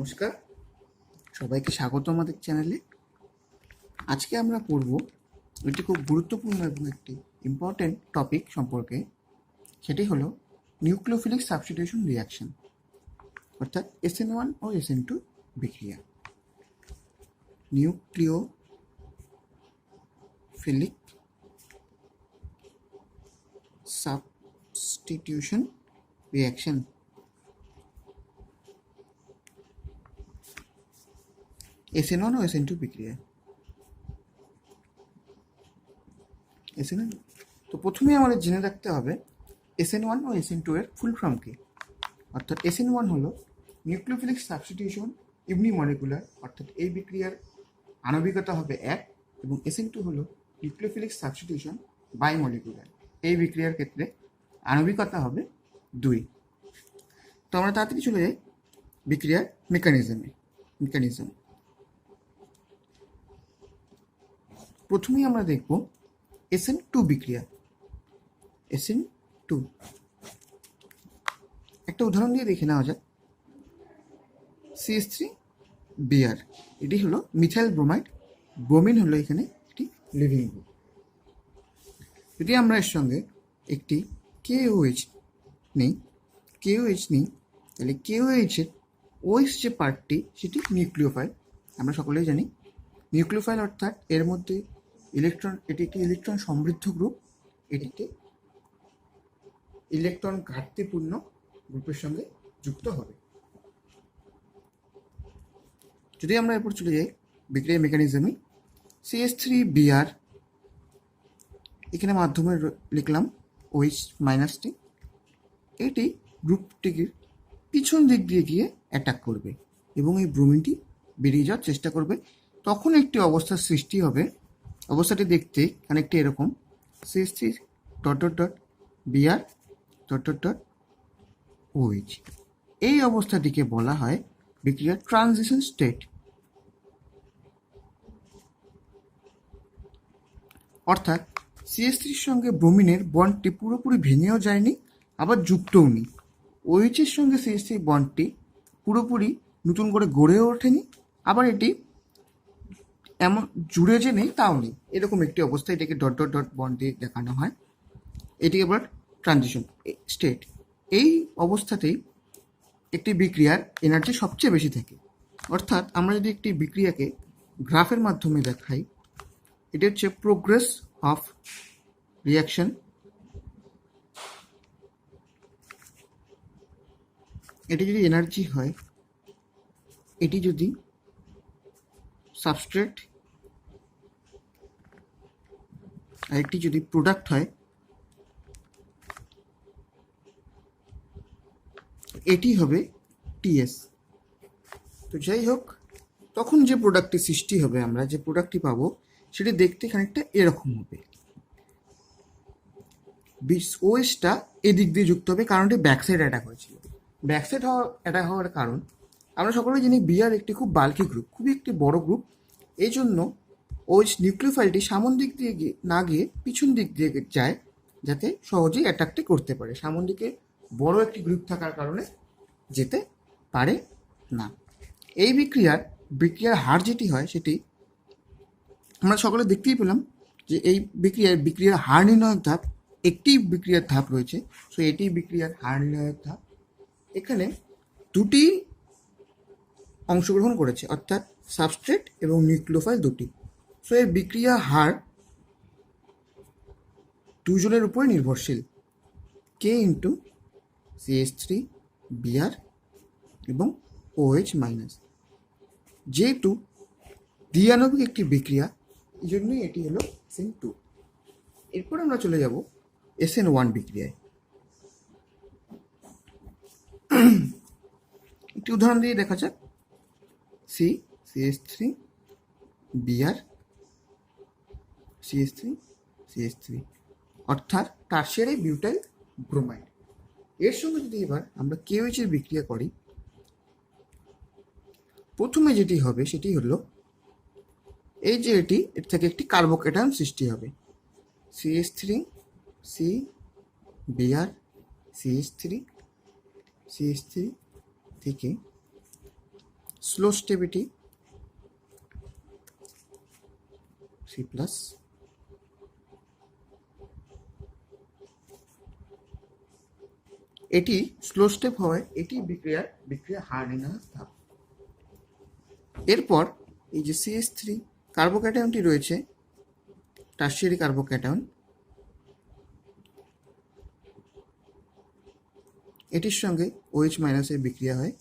নমস্কার, সবাইকে স্বাগত আমাদের চ্যানেলে। আজকে আমরা পড়ব একটি খুব গুরুত্বপূর্ণ এবং একটি ইম্পর্ট্যান্ট টপিক সম্পর্কে। সেটি হলো নিউক্লিওফিলিক সাবস্টিটিউশন রিয়াকশন, অর্থাৎ SN1 ও SN2 বিক্রিয়া। Nucleophilic substitution reaction. SN1 ও SN2 বিক্রিয়া। SN1, তো প্রথমেই আমাদের জেনে রাখতে হবে SN1 ও SN2 এর ফুল ফর্ম কি। অর্থাৎ SN1 হলো নিউক্লিওফিলিক সাবস্টিটিউশন ইউনিমলিকুলার, অর্থাৎ এই বিক্রিয়ার আণবিকতা হবে 1, এবং SN2 হলো নিউক্লিওফিলিক সাবস্টিটিউশন বাইমলিকুলার, এই বিক্রিয়ার ক্ষেত্রে আণবিকতা হবে 2। তো আমরা তাড়াতাড়ি চলে যাই বিক্রিয়ার মেকানিজম। প্রথমেই আমরা দেখব SN2 বিক্রিয়া। SN2 একটা উদাহরণ দিয়ে দেখে নেওয়া যাক। CH3Br, এটি হলো মিথাইল ব্রোমাইড। ব্রোমিন হলো এখানে একটি লিভিং গ্রুপ। যদি আমরা এর সঙ্গে একটি KOH নিই, তাহলে KOH এর OH যে পার্টটি সেটি নিউক্লিওফাইল। আমরা সকলেই জানি নিউক্লিওফাইল অর্থাৎ এর মধ্যে এটি একটি ইলেকট্রন সমৃদ্ধ গ্রুপ, এটিতে ইলেকট্রন ঘাটতিপূর্ণ গ্রুপের সঙ্গে যুক্ত হবে। যদি আমরা এরপর চলে যাই বিক্রিয়া মেকানিজমে, CH3Br, এখানে মাধ্যমে লিখলাম OH-টি। এটি গ্রুপটিকে পিছন দিক দিয়ে গিয়ে অ্যাটাক করবে এবং এই ব্রোমিনটি বেরিয়ে যাওয়ার চেষ্টা করবে। তখন একটি অবস্থার সৃষ্টি হবে। অবস্থাটি দেখতে খানিকটা এরকম, CH3.Br.OH। এই অবস্থাটিকে বলা হয় বিক্রিয়ার ট্রানজিশন স্টেট। অর্থাৎ CH3-র সঙ্গে ব্রোমিনের বন্ডটি পুরোপুরি ভেঙেও যায়নি, আবার যুক্তও নেই। OH এর সঙ্গে CH3 বন্ডটি পুরোপুরি নতুন করে গড়েও ওঠেনি, আবার এটি এমন জুড়ে যে নেই তাও নেই। এরকম একটি অবস্থা, এটাকে ডট ডট ডট বন্ড দিয়ে দেখানো হয়। এটিকে আবার ট্রানজিশন স্টেট। এই অবস্থাতেই একটি বিক্রিয়ার এনার্জি সবচেয়ে বেশি থাকে। অর্থাৎ আমরা যদি একটি বিক্রিয়াকে গ্রাফের মাধ্যমে দেখাই, এটি হচ্ছে প্রোগ্রেস অফ রিয়াকশন। এটি যদি এনার্জি হয়, এটি যদি সাবস্ট্রেট, আর একটি যদি প্রোডাক্ট হয়, এটি হবে TS। তো যাই হোক, তখন যে প্রোডাক্টটি সৃষ্টি হবে, আমরা যে প্রোডাক্টটি পাবো সেটি দেখতে খানিকটা এরকম হবে। OH-টা এদিক দিয়ে যুক্ত হবে, কারণ এটি ব্যাকসাইড অ্যাটাক হয়েছিল। ব্যাকসাইড অ্যাটাক হওয়ার কারণ আমরা সকলেই জানি Br একটি খুব বাল্কি গ্রুপ, খুবই একটি বড় গ্রুপ। এই জন্য OH নিউক্লিওফাইলটি সামন দিক দিয়ে না গিয়ে পিছন দিক দিয়ে যায়, যাতে সহজেই অ্যাটাকটি করতে পারে। সামন দিকে বড় একটি গ্রুপ থাকার কারণে যেতে পারে না। এই বিক্রিয়ার হার যেটি হয় সেটি আমরা সকলে দেখতেই পেলাম যে এই বিক্রিয়ার হার নির্ণায়ক ধাপ, একটি বিক্রিয়ার ধাপ রয়েছে। সো এটি বিক্রিয়ার হার নির্ণায়ক ধাপ। এখানে দুটি অংশগ্রহণ করেছে, অর্থাৎ সাবস্ট্রেট এবং নিউক্লিওফাইল দুটি। সো এর বিক্রিয়া হার দুজনের উপরে নির্ভরশীল, K × CH3Br এবং OH-। যেহেতু দ্বিআণবিক একটি বিক্রিয়া, এই জন্যই এটি হলো SN2। এরপর আমরা চলে যাব SN1 বিক্রিয়ায়। একটি উদাহরণ দিয়ে দেখা যাক। CH3Br, CH3, অর্থাৎ টারশিয়ারি বিউটাইল ব্রোমাইড। এর সঙ্গে যদি এবার আমরা KOH এর বিক্রিয়া করি, প্রথমে যেটি হবে সেটি হলো এই যে এর থেকে একটি কার্বোক্যাটায়ন সৃষ্টি হবে। CH3Br, CH3 থেকে স্লো স্টেবিলিটি C+, এটি স্লো স্টেপ হওয়ায় এটি বিক্রিয়া হার নির্ণায়ক ধাপ। এরপর এই যে CH3 কার্বোক্যাটায়নটি রয়েছে, টারশিয়ারি কার্বোক্যাটায়ন, এটির সঙ্গে OH মাইনাসের বিক্রিয়া হবে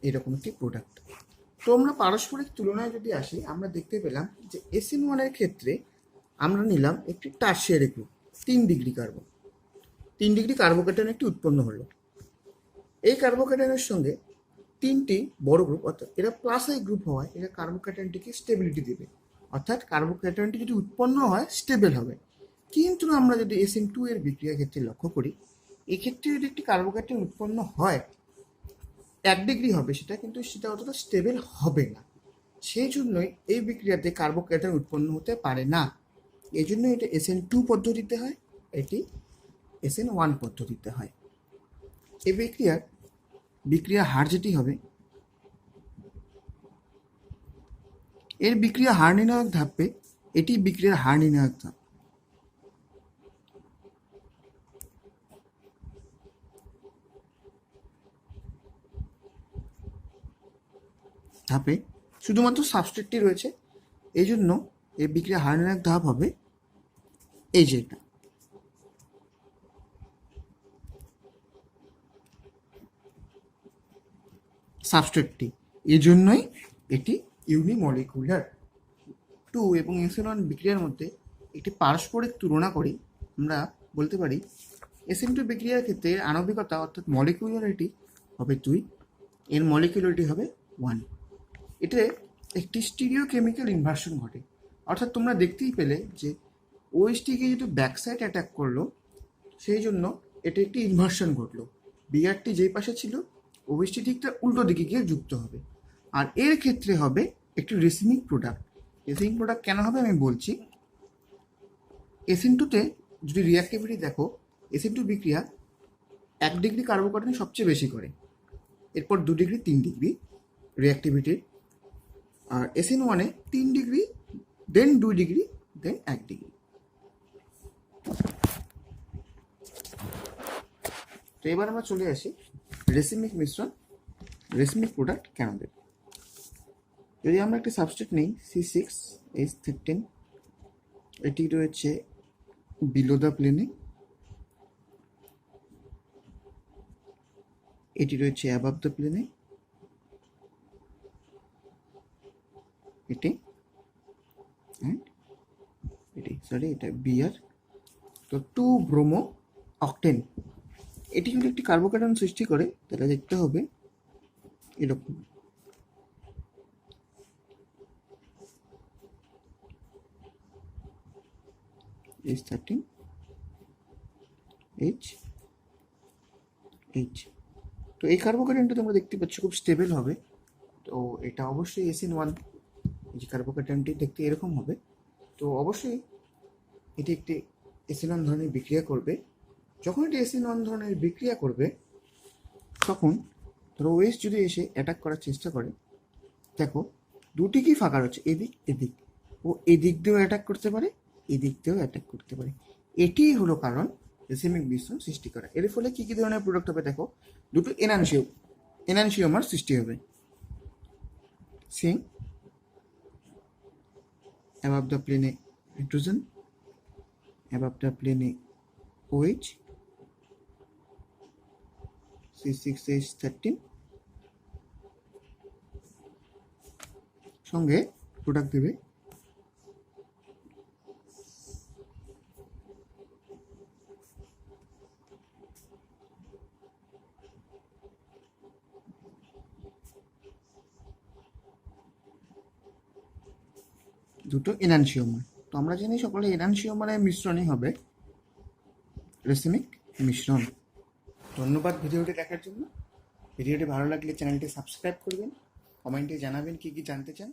এরকম একটি প্রোডাক্ট। তো আমরা পারস্পরিক তুলনায় যদি আসি, আমরা দেখতে পেলাম যে SN1 এর ক্ষেত্রে আমরা নিলাম একটি tertiary group, 3 degree carbon, 3 degree carbocation একটি উৎপন্ন হলো। এই কার্বোক্যাটায়নের সঙ্গে 3টি বড় গ্রুপ, অর্থাৎ এরা প্লাস আই গ্রুপ হওয়ায় এরা কার্বোক্যাটায়নটিকে স্টেবিলিটি দেবে, অর্থাৎ কার্বোক্যাটায়নটি যদি উৎপন্ন হয় স্টেবল হবে। কিন্তু আমরা যদি SN2 এর বিক্রিয়ার ক্ষেত্রে লক্ষ্য করি, এক্ষেত্রে যদি একটি কার্বোক্যাটায়ন উৎপন্ন হয় 1 ডিগ্রি হবে সেটা, কিন্তু সেটা অতটা স্টেবল হবে না। সেই জন্যই এই বিক্রিয়াতে কার্বোক্যাটায়ন উৎপন্ন হতে পারে না। এই জন্য এটা SN2 পদ্ধতিতে হয়, এটি SN1 পদ্ধতিতে হয়। এই বিক্রিয়া হার যেটি হবে, এর বিক্রিয়া হার নির্ণায়ক ধাপে এটি বিক্রিয়ার হার নির্ণায়ক ধাপে শুধুমাত্র সাবস্ট্রেটটি রয়েছে, এই জন্য এই বিক্রিয়া হার নির্ণায়ক ধাপ হবে এই যে এটা। সাবস্ট্রেটটি, এই জন্যই এটি ইউনিমলিকুলার। 2 এবং SN1 বিক্রিয়ার মধ্যে একটি পারস্পরিক তুলনা করি, আমরা বলতে পারি SN2 বিক্রিয়ার ক্ষেত্রে আণবিকতা অর্থাৎ মলিকুলারিটি হবে 2, এর মলিকুলারিটি হবে 1। এতে একটি স্টিরিওকেমিক্যাল ইনভার্সন ঘটে, অর্থাৎ তোমরা দেখতেই পেলে যে OH-টিকে যেহেতু ব্যাকসাইড অ্যাটাক করলো, সেই জন্য এটা একটি ইনভার্সন ঘটলো। বিআরটি যেই পাশে ছিল OH-টি ঠিক তার উল্টো দিকে গিয়ে যুক্ত হবে। আর এর ক্ষেত্রে হবে একটি রেসিমিক প্রোডাক্ট। রেসিমিক প্রোডাক্ট কেন হবে আমি বলছি। SN2-তে যদি রিঅ্যাক্টিভিটি দেখো, SN2 বিক্রিয়া 1 ডিগ্রি কার্বোক্যাটায়ন সবচেয়ে বেশি করে, এরপর 2 ডিগ্রি 3 ডিগ্রি রিঅ্যাক্টিভিটির। আর SN1-এ 3 ডিগ্রি, দেন 2 ডিগ্রি, দেন 1 ডিগ্রি। তো এবার আমরা চলে আসি রেসিমিক মিশ্রণ, রেসিমিক প্রোডাক্ট কেন দেবে। যদি আমরা একটি সাবস্ট্রেট নিই C6H13, এটি রয়েছে বিলো দ্য প্লেনে, এটি রয়েছে অ্যাবাভ দ্য প্লেনে, এটি এটা বিআর। তো 2 ব্রোমো অক্টেন, এটি যদি একটি কার্বোক্যাটায়ন সৃষ্টি করে তাহলে দেখতে হবে এরকম। H13H। তো এই কার্বোক্যাটায়নটা তোমরা দেখতে পাচ্ছ খুব স্টেবল হবে। তো এটা অবশ্যই SN1, এই যে কার্বোক্যাটায়নটি দেখতে এরকম হবে। তো অবশ্যই এটি একটি SN1 ধরনের বিক্রিয়া করবে। যখন এটি SN1 ধরনের বিক্রিয়া করবে, তখন ধরো OH যদি এসে অ্যাটাক করার চেষ্টা করে, দেখো দুটি কি ফাঁকা রয়েছে, এদিক, ও এদিক দিয়েও অ্যাটাক করতে পারে, এদিক দিয়েও অ্যাটাক করতে পারে। এটিই হলো কারণ রেসিমিক মিশ্রণ সৃষ্টি করা। এর ফলে কি কি ধরনের প্রোডাক্ট হবে দেখো, দুটো এনানসিওমার সৃষ্টি হবে। সেম অ্যাবাভ দ্য প্লেনে হাইড্রোজেন, অ্যাবাভ দ্য প্লেনে OH, C6H13 সঙ্গে প্রোডাক্ট দেবে দুটো এনানসিওমার। তো আমরা জানি সকলে এনানসিওমারের মিশ্রণই হবে রেসিমিক মিশ্রণ। ধন্যবাদ ভিডিওটি দেখার জন্য। ভিডিওটি ভালো লাগলে চ্যানেলটি সাবস্ক্রাইব করবেন, কমেন্টে জানাবেন কী কী জানতে চান।